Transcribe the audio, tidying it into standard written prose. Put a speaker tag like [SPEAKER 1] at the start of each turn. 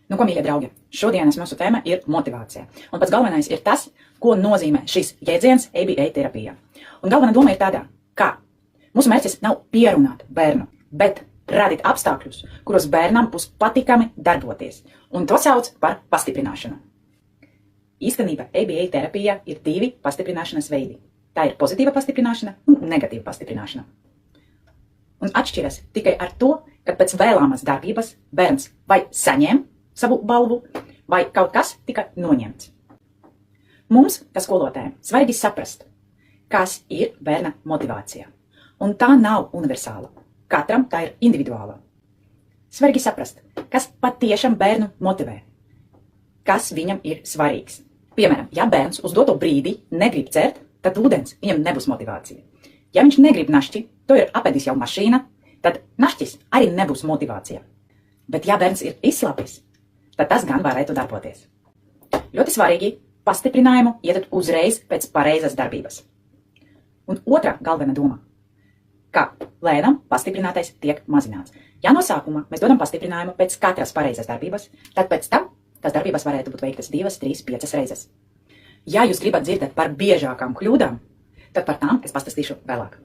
[SPEAKER 1] Nu, ko, mīļie draugi, šodienas mūsu tēma ir motivācija. Un pats galvenais ir tas, ko nozīmē šis jēdziens ABA terapija. Un galvenā doma ir tāda, ka mūsu mērķis nav pierunāt bērnu, bet radīt apstākļus, kuros bērnam būs patīkami darboties. Un to sauc par pastiprināšanu. Īstenībā ABA terapijā ir divi pastiprināšanas veidi. Tā ir pozitīva pastiprināšana un negatīva pastiprināšana. Un atšķiras tikai ar to, ka pēc vēlamās darbības bērns vai saņem savu balvu, vai kaut kas tika noņemts. Mums, kā skolotājiem, svarīgi saprast, kas ir bērna motivācija. Un tā nav universāla. Katram tā ir individuāla. Svarīgi saprast, kas patiešām bērnu motivē. Kas viņam ir svarīgs. Piemēram, ja bērns uz doto brīdi negrib dzert, tad ūdens viņam nebūs motivācija. Ja viņš negrib našķi, to ir apēdis jau mašīna, tad našķis arī nebūs motivācija. Bet ja bērns ir izslāpis, tad tas gan varētu darboties. Ļoti svarīgi pastiprinājumu iedot uzreiz pēc pareizas darbības. Un otra galvenā doma, ka lēnām pastiprinātais tiek mazināts. Ja no sākuma mēs dodam pastiprinājumu pēc katras pareizas darbības, tad pēc tam tas darbības varētu būt veiktas 2, 3, 5 reizes. Ja jūs gribat dzirdēt par biežākām kļūdām, tad par tām es pastāstīšu vēlāk.